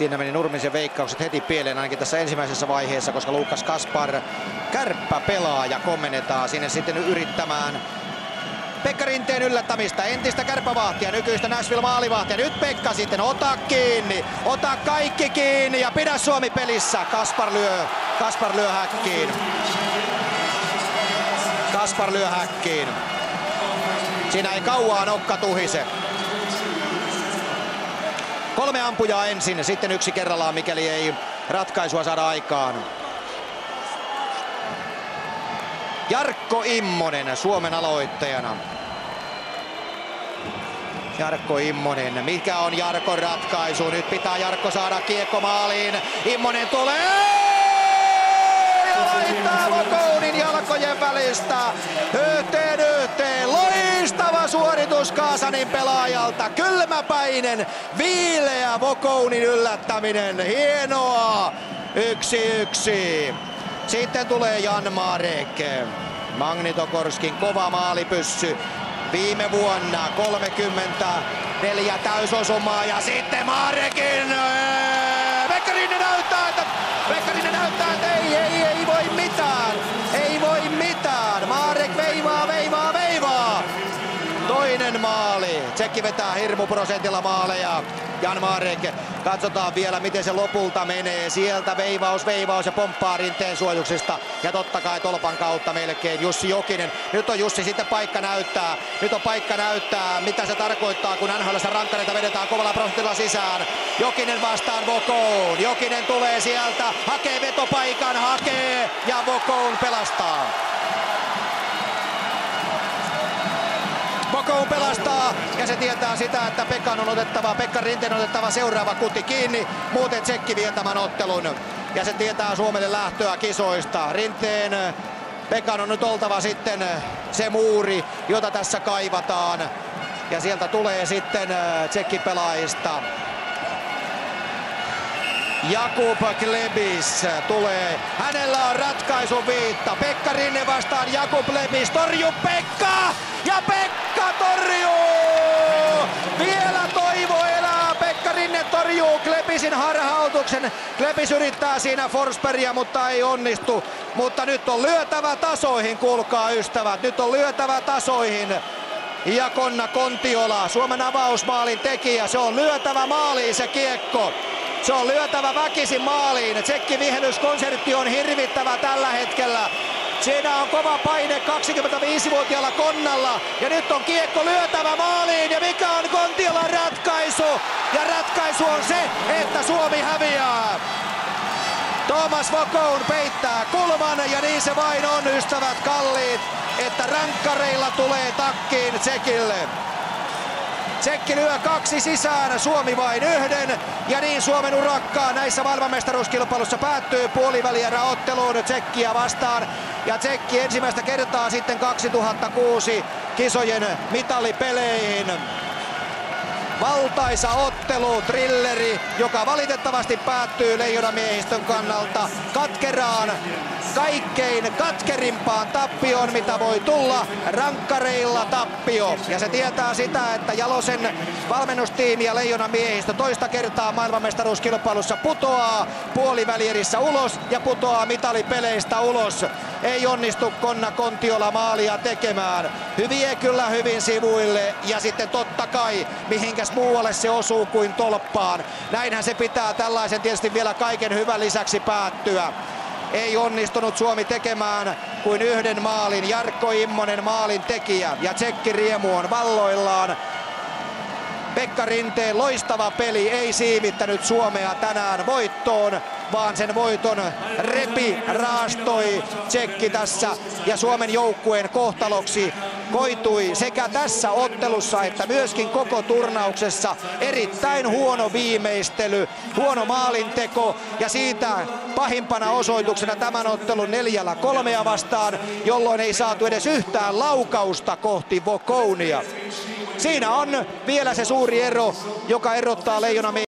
Siinä meni Nurmisen veikkaukset heti pieleen ainakin tässä ensimmäisessä vaiheessa, koska Lukas Kaspar, kärppäpelaaja, komennetaan sinne sitten yrittämään Pekka Rinteen yllättämistä, entistä kärppävahtia, nykyistä Nashville-maalivahtia. Nyt Pekka sitten, ota kiinni, ota kaikki kiinni ja pidä Suomi pelissä. Kaspar lyö häkkiin. Kaspar lyö häkkiin. Siinä ei kauaa nokka tuhise. 3 ampujaa ensin, sitten yksi kerrallaan, mikäli ei ratkaisua saada aikaan. Jarkko Immonen Suomen aloittajana. Jarkko Immonen, mikä on Jarkon ratkaisu? Nyt pitää Jarkko saada kiekko maaliin. Immonen tulee ja laittaa Vokounin jalkojen välistä. Yhteen. Loistava suoritus Kaasanin pelaajalta. Kylmäpäinen, viileä Vokounin yllättäminen. Hienoa. 1-1. Sitten tulee Jan Marek. Magnitogorskin kova maalipyssy. Viime vuonna 34 täysosumaa ja sitten Marekin. Pekka Rinne näyttää, että ei voi mitään. Ei voi mitään. Marek veivaa. Toinen maali. Tsekki vetää hirmuprosentilla maaleja. Jan Marek. Katsotaan vielä miten se lopulta menee. Sieltä veivaus ja pomppaa Rinteen suojuksista. Ja totta kai tolpan kautta melkein Jussi Jokinen. Nyt on Jussi sitten paikka näyttää. Mitä se tarkoittaa kun NHL:ssä rankkareita vedetään kovalla prosentilla sisään. Jokinen vastaan Vokoun. Jokinen tulee sieltä. Hakee vetopaikan. Ja Vokoun pelastaa. Vokoun pelastaa ja se tietää sitä, että Pekka Rinteen on otettava seuraava kuti kiinni, muuten Tsekki vie tämän ottelun. Ja se tietää Suomelle lähtöä kisoista. Rinteen Pekan on nyt oltava sitten se muuri, jota tässä kaivataan. Ja sieltä tulee sitten Tsekki-pelaajista. Jakub Glebis tulee. Hänellä on ratkaisun viitta. Pekka Rinne vastaan Jakub Glebis. Torju Pekka! Ja Pekka torjuu! Vielä toivo elää. Pekka Rinne torjuu Glebisin harhautuksen. Glebis yrittää siinä Forsbergia, mutta ei onnistu. Mutta nyt on lyötävä tasoihin, kuulkaa ystävät. Nyt on lyötävä tasoihin. Ja Konna Kontiola, Suomen avausmaalin tekijä. Se on lyötävä maaliin se kiekko. Se on lyötävä väkisin maaliin. Tsekki-vihennyskonsertti on hirvittävä tällä hetkellä. Siinä on kova paine 25-vuotiaalla Konnalla. Ja nyt on kiekko lyötävä maaliin. Ja mikä on Kontiolan ratkaisu? Ja ratkaisu on se, että Suomi häviää. Thomas Vokoun peittää kulman ja niin se vain on, ystävät kalliit, että rankkareilla tulee takkiin Tsekille. Tsekki lyö 2 sisään, Suomi vain 1 ja niin Suomen urakkaa näissä maailmanmestaruuskilpailussa päättyy puolivälieräotteluun Tsekkiä vastaan. Ja Tsekki ensimmäistä kertaa sitten 2006 kisojen mitalipeleihin. Valtaisa ottelu, thrilleri, joka valitettavasti päättyy leijonamiehistön kannalta katkeraan, kaikkein katkerimpaan tappioon, mitä voi tulla, rankkareilla tappio. Ja se tietää sitä, että Jalosen valmennustiimi ja leijonamiehistö toista kertaa maailmanmestaruuskilpailussa putoaa puolivälierissä ulos ja putoaa mitalipeleistä ulos. Ei onnistu Konna Kontiola maalia tekemään. Hyviä kyllä hyvin sivuille ja sitten totta kai mihinkäs muualle se osuu kuin tolppaan. Näinhän se pitää tällaisen tietysti vielä kaiken hyvän lisäksi päättyä. Ei onnistunut Suomi tekemään kuin 1 maalin. Jarkko Immonen maalin tekijä ja Tsekki riemu on valloillaan. Pekka Rinteen loistava peli ei siivittänyt Suomea tänään voittoon, vaan sen voiton raastoi Tsekki tässä ja Suomen joukkueen kohtaloksi koitui sekä tässä ottelussa että myöskin koko turnauksessa erittäin huono viimeistely, huono maalinteko ja siitä pahimpana osoituksena tämän ottelun 4-3 vastaan, jolloin ei saatu edes yhtään laukausta kohti Vokounia. Siinä on vielä se suuri ero, joka erottaa leijonamiehiä